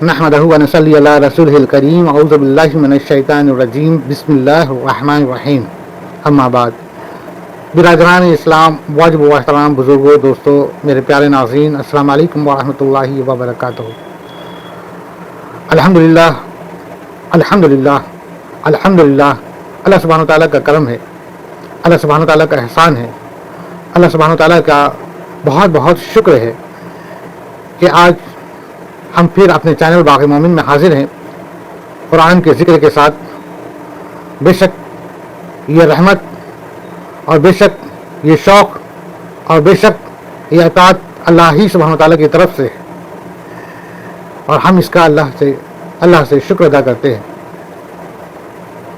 نحمدہ و نصلی علی رسولہ الکریم اعوذ باللہ من الشیطان الرجیم بسم اللہ الرحمن الرحیم اما بعد برادران اسلام واجب و احترام بزرگوں دوستوں میرے پیارے ناظرین السلام علیکم ورحمۃ اللہ وبرکاتہ۔ الحمدللہ الحمدللہ الحمدللہ، اللہ سبحانہ و تعالیٰ کا کرم ہے، اللہ سبحانہ و تعالیٰ کا احسان ہے، اللہ سبحانہ و تعالیٰ کا بہت بہت شکر ہے کہ آج ہم پھر اپنے چینل باغ مومن میں حاضر ہیں قرآن کے ذکر کے ساتھ۔ بے شک یہ رحمت اور بے شک یہ شوق اور بے شک یہ اطاعت اللہ ہی سبحانہ و تعالیٰ کی طرف سے ہے، اور ہم اس کا اللہ سے شکر ادا کرتے ہیں۔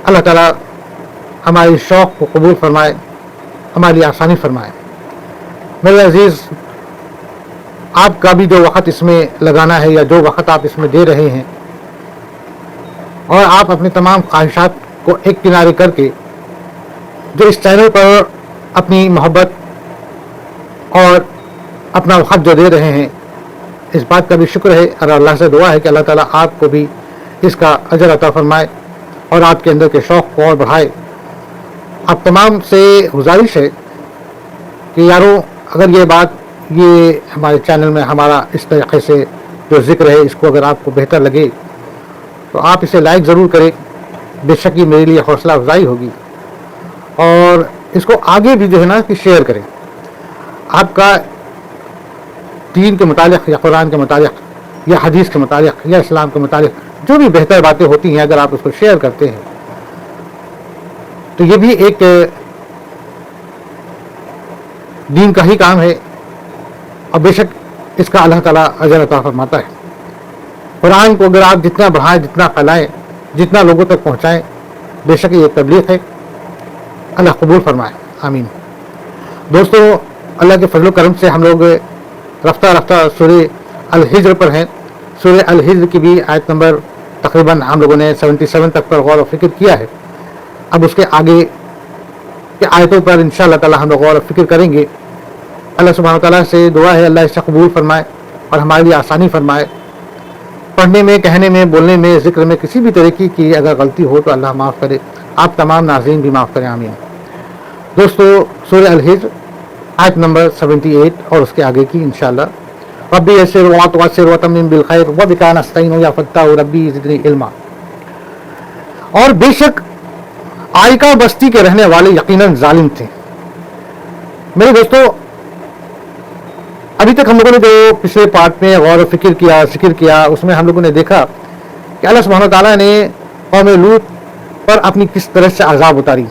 اللہ تعالیٰ ہماری شوق کو قبول فرمائے، ہمارے لیے آسانی فرمائے۔ میرے عزیز، آپ کا بھی جو وقت اس میں لگانا ہے یا جو وقت آپ اس میں دے رہے ہیں، اور آپ اپنے تمام خواہشات کو ایک کنارے کر کے جو اس چینل پر اپنی محبت اور اپنا وقت جو دے رہے ہیں، اس بات کا بھی شکر ہے، اور اللہ سے دعا ہے کہ اللہ تعالیٰ آپ کو بھی اس کا اجر عطا فرمائے اور آپ کے اندر کے شوق کو اور بڑھائے۔ آپ تمام سے گزارش ہے کہ یارو، اگر یہ ہمارے چینل میں ہمارا اس طریقے سے جو ذکر ہے، اس کو اگر آپ کو بہتر لگے تو آپ اسے لائک ضرور کریں، بے شک یہ میرے لیے حوصلہ افزائی ہوگی، اور اس کو آگے بھی جو ہے نا کہ شیئر کریں۔ آپ کا دین کے متعلق یا قرآن کے متعلق یا حدیث کے متعلق یا اسلام کے متعلق جو بھی بہتر باتیں ہوتی ہیں، اگر آپ اس کو شیئر کرتے ہیں تو یہ بھی ایک دین کا ہی کام ہے، اور بے شک اس کا اللہ تعالیٰ اجر عطا فرماتا ہے۔ قرآن کو اگر آپ جتنا بڑھائیں، جتنا پھیلائیں، جتنا لوگوں تک پہنچائیں، بے شک یہ تبلیغ ہے، اللہ قبول فرمائے، آمین۔ دوستو، اللہ کے فضل و کرم سے ہم لوگ رفتہ رفتہ سورہ الحجر پر ہیں۔ سورہ الحجر کی بھی آیت نمبر تقریباً ہم لوگوں نے 77 تک پر غور و فکر کیا ہے۔ اب اس کے آگے کے آیتوں پر انشاءاللہ تعالیٰ ہم لوگ غور و فکر کریں گے۔ اللہ سبحانہ و تعالیٰ سے دعا ہے اللہ اسے قبول فرمائے اور ہمارے لیے آسانی فرمائے۔ پڑھنے میں، کہنے میں، بولنے میں، ذکر میں کسی بھی طریقے کی اگر غلطی ہو تو اللہ معاف کرے، آپ تمام ناظرین بھی معاف کریں، آمین۔ دوستو، سورہ الحجر آیت نمبر 78 اور اس کے آگے کی انشاءاللہ۔ ربی یسر وعطر وتمم بالخیر وبک نستعین یا فتاح ربی زدنی علما۔ اور بے شک آئکہ بستی کے رہنے والے یقیناً ظالم تھے۔ میرے دوستو، ابھی تک ہم لوگوں نے جو پچھلے پارٹ میں غور و فکر کیا، ذکر کیا، اس میں ہم لوگوں نے دیکھا کہ اللہ سبحانہ و تعالیٰ نے قوم لوط پر اپنی کس طرح سے عذاب اتاری،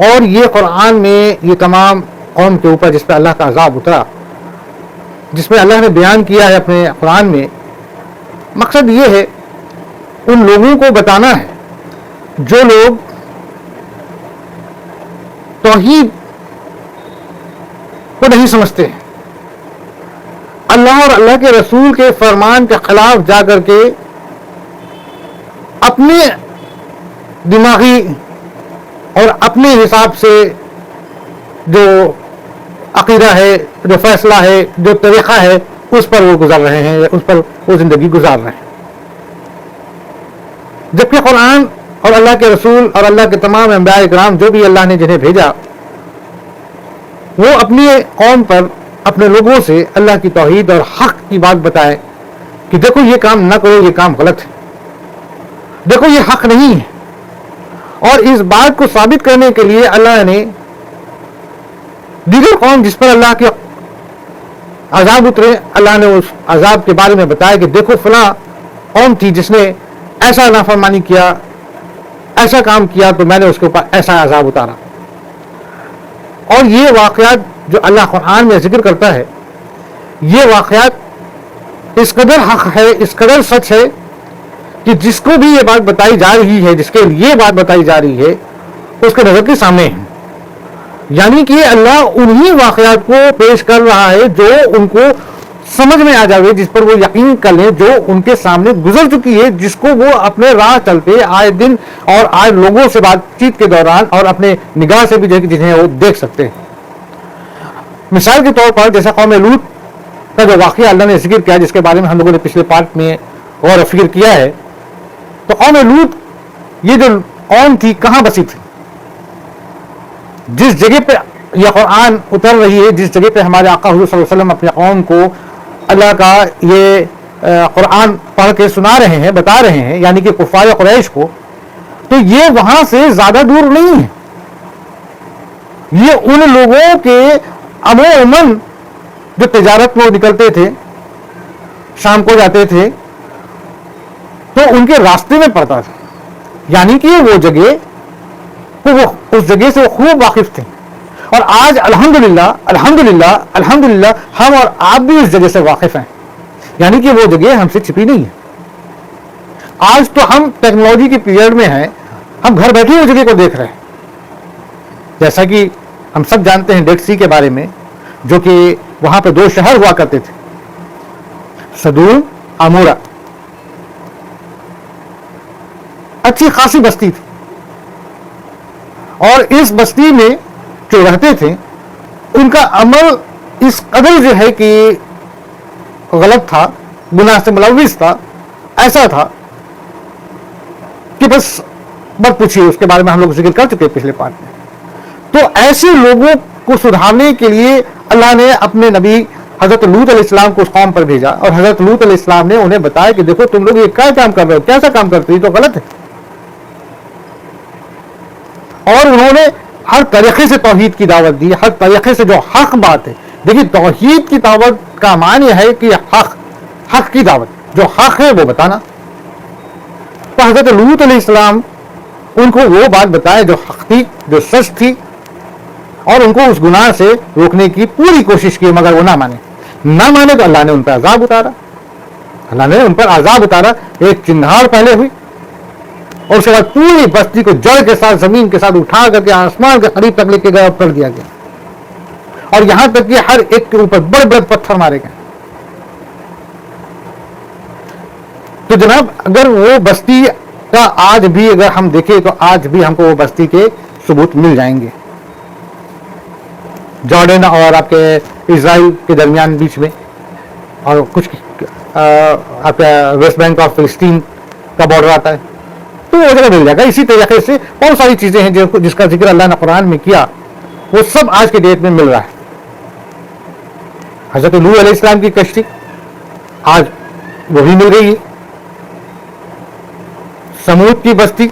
اور یہ قرآن میں یہ تمام قوم کے اوپر جس پہ اللہ کا عذاب اترا، جس میں اللہ نے بیان کیا ہے اپنے قرآن میں، مقصد یہ ہے ان لوگوں کو بتانا ہے جو لوگ توحید کو نہیں سمجھتے ہیں، اللہ اور اللہ کے رسول کے فرمان کے خلاف جا کر کے اپنے دماغی اور اپنے حساب سے جو عقیدہ ہے، جو فیصلہ ہے، جو طریقہ ہے، اس پر وہ گزار رہے ہیں، اس پر وہ زندگی گزار رہے ہیں۔ جبکہ قرآن اور اللہ کے رسول اور اللہ کے تمام انبیاء کرام جو بھی اللہ نے جنہیں بھیجا، وہ اپنی قوم پر، اپنے لوگوں سے اللہ کی توحید اور حق کی بات بتائے کہ دیکھو یہ کام نہ کرو، یہ کام غلط ہے، دیکھو یہ حق نہیں ہے۔ اور اس بات کو ثابت کرنے کے لیے اللہ نے دیگر قوم جس پر اللہ کے عذاب اترے، اللہ نے اس عذاب کے بارے میں بتایا کہ دیکھو فلاں قوم تھی جس نے ایسا نافرمانی کیا، ایسا کام کیا، تو میں نے اس کے اوپر ایسا عذاب اتارا۔ اور یہ واقعات جو اللہ قرآن میں ذکر کرتا ہے، یہ واقعات اس قدر حق ہے، اس قدر سچ ہے کہ جس کو بھی یہ بات بتائی جا رہی ہے، جس کے لیے بات بتائی جا رہی ہے، اس کے نظر کے سامنے ہے۔ یعنی کہ اللہ انہی واقعات کو پیش کر رہا ہے جو ان کو سمجھ میں آ جائے، جس پر وہ یقین کر لیں، جو ان کے سامنے گزر چکی ہے، جس کو وہ اپنے راہ چلتے آئے دن اور آئے لوگوں سے بات چیت کے دوران اور اپنے نگاہ سے بھی جنہیں وہ دیکھ سکتے ہیں۔ مثال کے طور پر جیسا قوم لوط کا جو واقعہ اللہ نے ذکر کیا، جس کے بارے میں ہم لوگوں نے پچھلے پارٹ میں غور و فکر کیا ہے تو قوم لوط یہ جو قوم تھی کہاں بسی تھی؟ جس جگہ پہ یہ قرآن اتر رہی ہے، جس جگہ پہ ہمارے آقا حضور صلی اللہ علیہ وسلم اپنے قوم کو اللہ کا یہ قرآن پڑھ کے سنا رہے ہیں، بتا رہے ہیں، یعنی کہ کفار قریش کو، تو یہ وہاں سے زیادہ دور نہیں ہے. یہ ان لوگوں کے عموماً جو تجارت میں نکلتے تھے، شام کو جاتے تھے، تو ان کے راستے میں پڑتا تھا. یعنی کہ وہ جگہ اس جگہ سے وہ خوب واقف تھے. اور آج الحمدللہ ہم اور آپ بھی اس جگہ سے واقف ہیں. یعنی کہ وہ جگہ ہم سے چھپی نہیں ہے. آج تو ہم ٹیکنالوجی کے پیریڈ میں ہیں، ہم گھر بیٹھے اس جگہ کو دیکھ رہے ہیں. جیسا کہ ہم سب جانتے ہیں ڈیڈ سی کے بارے میں، جو کہ وہاں پہ 2 شہر ہوا کرتے تھے، سدوم، عمورہ. اچھی خاصی بستی تھی، اور اس بستی میں جو رہتے تھے ان کا عمل اس قدر جو ہے کہ غلط تھا، گناہ سے ملوث تھا، ایسا تھا کہ بس مت پوچھیے. اس کے بارے میں ہم لوگ ذکر کر چکے پچھلے پارٹ میں. تو ایسے لوگوں کو سدھارنے کے لیے اللہ نے اپنے نبی حضرت لوط علیہ السلام کو اس قوم پر بھیجا، اور حضرت لوط علیہ السلام نے انہیں بتایا کہ دیکھو تم لوگ یہ کیا کام کر رہے ہو، کیسا کام کرتے ہو، یہ تو غلط ہے. اور انہوں نے ہر طریقے سے توحید کی دعوت دی، ہر طریقے سے جو حق بات ہے. دیکھیے توحید کی دعوت کا معنی ہے کہ حق کی دعوت، جو حق ہے وہ بتانا. تو حضرت لوط علیہ السلام ان کو وہ بات بتائے جو حق تھی، جو سچ تھی، اور ان کو اس گناہ سے روکنے کی پوری کوشش کی. مگر وہ نہ مانے تو اللہ نے ان پر عذاب اتارا. ایک چنگھاڑ پہلے ہوئی، اور اس کے بعد پوری بستی کو جڑ کے ساتھ، زمین کے ساتھ اٹھا کر کے آسمان کے قریب تک لے کے گیا، کر دیا گیا. اور یہاں تک کہ ہر ایک کے اوپر بڑے بڑے پتھر مارے گئے. تو جناب اگر وہ بستی کا آج بھی اگر ہم دیکھیں تو آج بھی ہم کو وہ بستی کے ثبوت مل جائیں گے. جارڈن اور آپ کے اسرائیل کے درمیان بیچ میں، اور کچھ آپ کا ویسٹ بینک آف فلسطین کا بارڈر آتا ہے، تو وہ جگہ مل جائے گا. اسی طریقے سے بہت ساری چیزیں ہیں جس کا ذکر اللہ نے قرآن میں کیا، وہ سب آج کے ڈیٹ میں مل رہا ہے. حضرت نوح علیہ السلام کی کشتی آج وہی مل گئی ہے. سمود کی بستی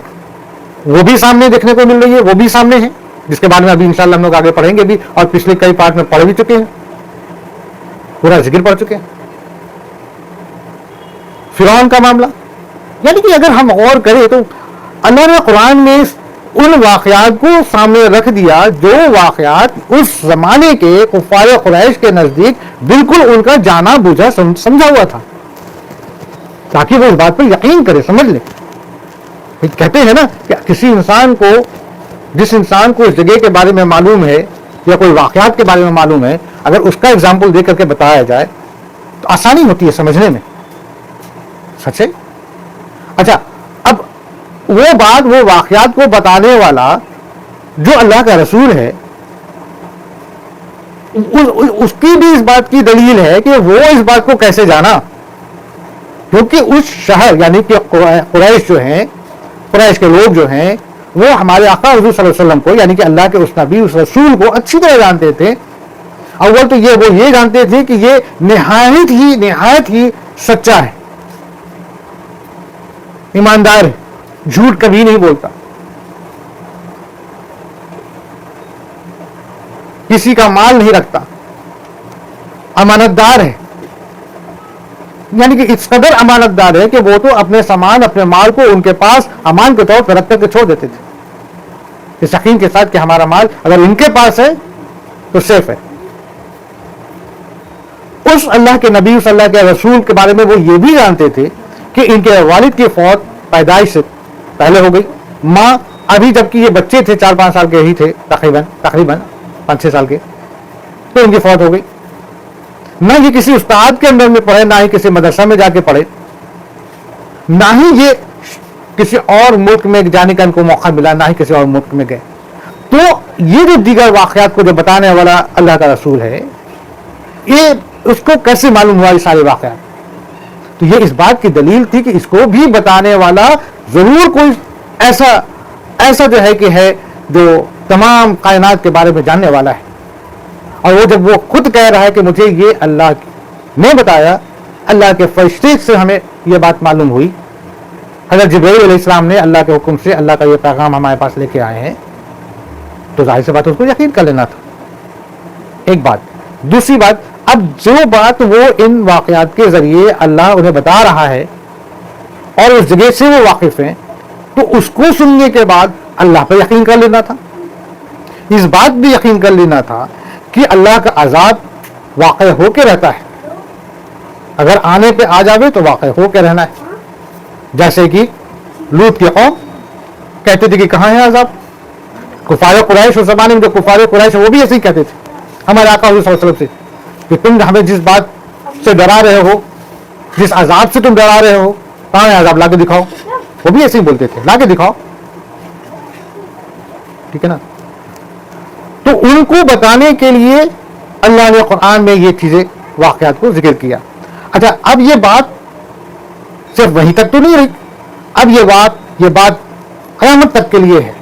وہ بھی سامنے دیکھنے کو مل رہی ہے، وہ بھی سامنے ہے، جس کے بارے میں ابھی انشاءاللہ ہم لوگ آگے پڑھیں گے بھی، اور پچھلے کئی پارٹ میں پڑھ بھی چکے ہیں، پورا ذکر پڑھ چکے ہیں. فرعون کا معاملہ، یعنی کہ اگر ہم غور کریں تو اللہ نے قرآن میں ان واقعات کو سامنے رکھ دیا جو واقعات اس زمانے کے کفار قریش کے نزدیک بالکل ان کا جانا بوجھا سمجھا ہوا تھا، تاکہ وہ اس بات پر یقین کرے، سمجھ لے. کہتے ہیں نا کہ کسی انسان کو، جس انسان کو اس جگہ کے بارے میں معلوم ہے یا کوئی واقعات کے بارے میں معلوم ہے، اگر اس کا اگزامپل دے کر کے بتایا جائے تو آسانی ہوتی ہے سمجھنے میں. سچ ہے. اچھا، اب وہ بات، وہ واقعات کو بتانے والا جو اللہ کا رسول ہے، اس کی بھی اس بات کی دلیل ہے کہ وہ اس بات کو کیسے جانا، کیونکہ اس شہر یعنی کہ قریش جو ہیں، قریش کے لوگ جو ہیں، وہ ہمارے آقا حضور صلی اللہ علیہ وسلم کو، یعنی کہ اللہ کے اس نبی، اس رسول کو اچھی طرح جانتے تھے. اول تو وہ یہ جانتے تھے کہ یہ نہایت ہی سچا ہے، ایماندار ہے، جھوٹ کبھی نہیں بولتا، کسی کا مال نہیں رکھتا، امانت دار ہے. یعنی کہ اس قدر امانت دار ہے کہ وہ تو اپنے سامان، اپنے مال کو ان کے پاس امان کے طور پر رکھ کر کے چھوڑ دیتے تھے، اس یقین کے ساتھ کہ ہمارا مال اگر ان کے پاس ہے تو سیف ہے. اس اللہ کے نبی، اس اللہ کے رسول کے بارے میں وہ یہ بھی جانتے تھے کہ ان کے والد کی فوت پیدائش سے پہلے ہو گئی. ماں ابھی جبکہ یہ بچے تھے، 4-5 سال کے ہی تھے، تقریباً 5-6 سال کے، تو ان کی فوت ہو گئی. نہ یہ کسی استاد کے اندر میں پڑھے، نہ ہی کسی مدرسہ میں جا کے پڑھے، نہ ہی یہ کسی اور ملک میں جانے کا ان کو موقع ملا، نہ ہی کسی اور ملک میں گئے. تو یہ جو دیگر واقعات کو جو بتانے والا اللہ کا رسول ہے، یہ اس کو کیسے معلوم ہوا یہ سارے واقعات؟ تو یہ اس بات کی دلیل تھی کہ اس کو بھی بتانے والا ضرور کوئی ایسا جو ہے کہ ہے جو تمام کائنات کے بارے میں جاننے والا ہے. اور وہ جب وہ خود کہہ رہا ہے کہ مجھے یہ اللہ نے بتایا, اللہ کے فرشتے سے ہمیں یہ بات معلوم ہوئی, حضرت جبرائیل علیہ السلام نے اللہ کے حکم سے اللہ کا یہ پیغام ہمارے پاس لے کے آئے ہیں, تو ظاہر سی بات اس کو یقین کر لینا تھا. ایک بات. دوسری بات, اب جو بات وہ ان واقعات کے ذریعے اللہ انہیں بتا رہا ہے اور اس جگہ سے وہ واقف ہیں, تو اس کو سننے کے بعد اللہ پہ یقین کر لینا تھا. اس بات بھی یقین کر لینا تھا کہ اللہ کا عذاب واقع ہو کے رہتا ہے, اگر آنے پہ آ جاوے تو واقع ہو کے رہنا ہے. جیسے کہ لوط کی قوم کہتے تھے کہ کہاں ہے عذاب. کفار قریش اس زمانے میں جو کفار قریش وہ بھی ایسے ہی کہتے تھے ہمارے آقا حضور صلی اللہ علیہ وسلم سے کہ تم ہمیں جس بات سے ڈرا رہے ہو, جس عذاب سے تم ڈرا رہے ہو, کہاں ہے عذاب, لا کے دکھاؤ. وہ بھی ایسے ہی بولتے تھے, لا کے دکھاؤ. ٹھیک ہے نا. تو ان کو بتانے کے لیے اللہ نے قرآن میں یہ چیزیں واقعات کو ذکر کیا. اچھا, اب یہ بات صرف وہیں تک تو نہیں رہی, اب یہ بات قیامت تک کے لیے ہے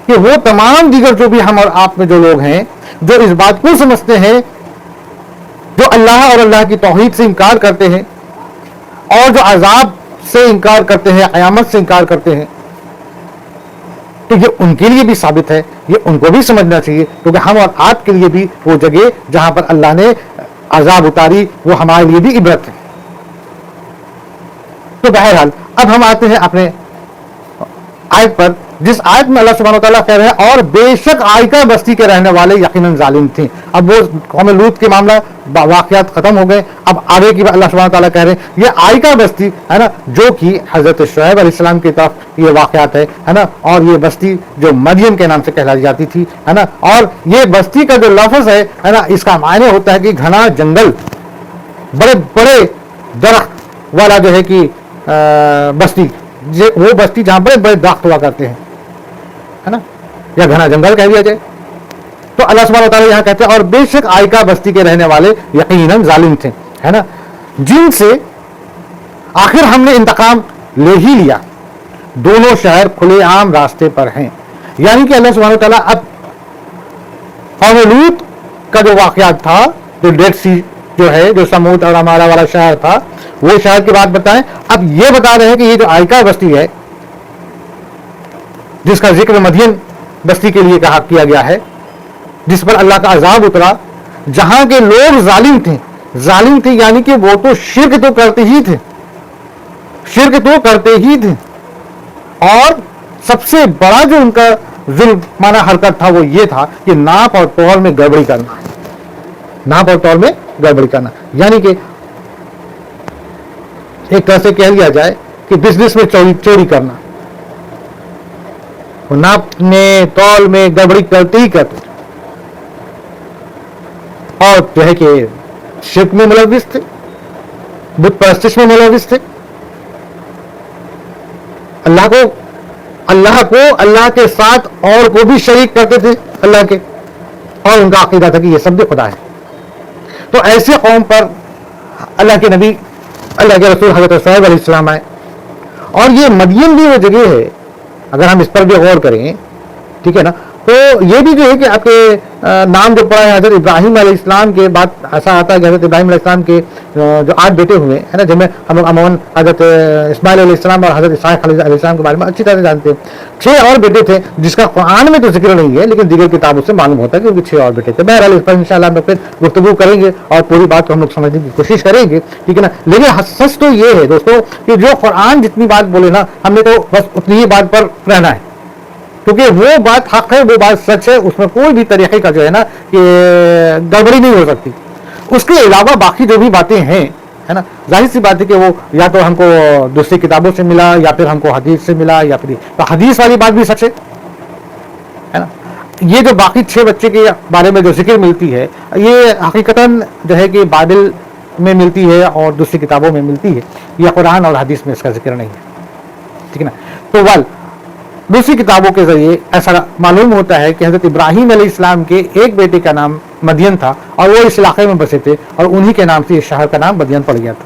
کہ وہ تمام دیگر جو بھی ہم اور آپ میں جو لوگ ہیں جو اس بات کو سمجھتے ہیں, جو اللہ اور اللہ کی توحید سے انکار کرتے ہیں اور جو عذاب سے انکار کرتے ہیں, قیامت سے انکار کرتے ہیں, تو یہ ان کے لیے بھی ثابت ہے, یہ ان کو بھی سمجھنا چاہیے, کیونکہ ہم اور آپ کے لیے بھی وہ جگہ جہاں پر اللہ نے عذاب اتاری وہ ہمارے لیے بھی عبرت ہے. تو بہرحال اب ہم آتے ہیں اپنے آیت پر, جس آیت میں اللہ سبحانہ وتعالیٰ کہہ رہے ہیں اور بے شک آئکہ بستی کے رہنے والے یقیناً ظالم تھے. اب وہ قوم لوط کے معاملہ واقعات ختم ہو گئے, اب آگے کی اللہ سبحانہ وتعالیٰ کہہ رہے ہیں یہ آئکہ بستی ہے نا, جو کہ حضرت شعیب علیہ السلام کی طرف یہ واقعات ہے نا, اور یہ بستی جو مدین کے نام سے کہلائی جاتی تھی ہے نا, اور یہ بستی کا جو لفظ ہے نا, اس کا معنی ہوتا ہے کہ گھنا جنگل, بڑے بڑے درخت والا جو ہے کہ بستی, وہ بستی جہاں بڑے بڑے درخت ہوا کرتے ہیں ہے نا, یا گھنا جنگل کہہ دیا جائے. تو اللہ سبحانہ وتعالیٰ یہاں کہتے ہیں اور بے شک آئکہ بستی کے رہنے والے یقیناً ظالم تھے ہے نا, جن سے آخر ہم نے انتقام لے ہی لیا, دونوں شہر کھلے عام راستے پر ہیں. یعنی کہ اللہ سبحانہ وتعالیٰ اب قوم لوط کا جو واقعات تھا, جو ڈیڈ سی جو ہے, جو سمود اور ہمارا والا شہر تھا, وہ شہر کی بات بتائیں. اب یہ بتا رہے ہیں کہ یہ جو آئکہ بستی ہے جس کا ذکر مدین بستی کے لیے کیا گیا ہے, جس پر اللہ کا عذاب اترا, جہاں کے لوگ ظالم تھے یعنی کہ وہ تو شرک تو کرتے ہی تھے, اور سب سے بڑا جو ان کا ظلمانہ حرکت تھا وہ یہ تھا کہ ناپ اور تول میں گڑبڑی کرنا, یعنی کہ ایک طرح سے کہہ لیا جائے کہ بزنس میں چوری کرنا, ناپنے تول میں گڑبڑی کرتے ہی کرتے, اور جو ہے کہ شرک میں ملوث تھے, بت پرستش میں ملوث تھے, اللہ کو اللہ کے ساتھ اور کو بھی شریک کرتے تھے اللہ کے, اور ان کا عقیدہ تھا کہ یہ سب بھی خدا ہے. تو ایسے قوم پر اللہ کے نبی, اللہ کے رسول حضرت شعیب علیہ السلام آئے, اور یہ مدین بھی وہ جگہ ہے, اگر ہم اس پر بھی غور کریں, ٹھیک ہے نا, تو یہ بھی جو ہے کہ آپ کے نام جو پڑا ہے حضرت ابراہیم علیہ السلام کے بعد ایسا آتا ہے کہ حضرت ابراہیم علیہ السلام کے جو 8 بیٹے ہوئے ہیں نا, جن میں ہم لوگ عموماً حضرت اسماعیل علیہ السلام اور حضرت اسحاق علیہ السلام کے بارے میں اچھی طرح سے جانتے ہیں. 6 اور بیٹے تھے جس کا قرآن میں تو ذکر نہیں ہے, لیکن دیگر کتابوں سے معلوم ہوتا ہے کہ ان کے 6 اور بیٹے تھے. بہرحال اس پر انشاءاللہ ہم لوگ پھر گفتگو کریں گے اور پوری بات کو ہم لوگ سمجھنے کی کوشش کریں گے, ٹھیک ہے نا. لیکن سچ تو یہ ہے دوستوں کہ جو قرآن جتنی بات بولے نا, ہم نے تو بس اتنی ہی بات پر رہنا ہے, کیونکہ وہ بات حق ہے, وہ بات سچ ہے, اس میں کوئی بھی طریقے کا جو ہے نا کہ گڑبڑی نہیں ہو سکتی. اس کے علاوہ باقی جو بھی باتیں ہیں ہے نا, ظاہر سی بات ہے کہ وہ یا تو ہم کو دوسری کتابوں سے ملا یا پھر ہم کو حدیث سے ملا, یا پھر تو حدیث والی بات بھی سچ ہے نا. یہ جو باقی 6 بچے کے بارے میں جو ذکر ملتی ہے, یہ حقیقتاً جو ہے کہ بائبل میں ملتی ہے اور دوسری کتابوں میں ملتی ہے, یہ قرآن اور حدیث میں اس کا ذکر نہیں ہے, ٹھیک ہے نا. تو دوسری کتابوں کے ذریعے ایسا معلوم ہوتا ہے کہ حضرت ابراہیم علیہ السلام کے ایک بیٹے کا نام مدین تھا, اور وہ اس علاقے میں بسے تھے, اور انہی کے نام سے اس شہر کا نام مدین پڑ گیا تھا.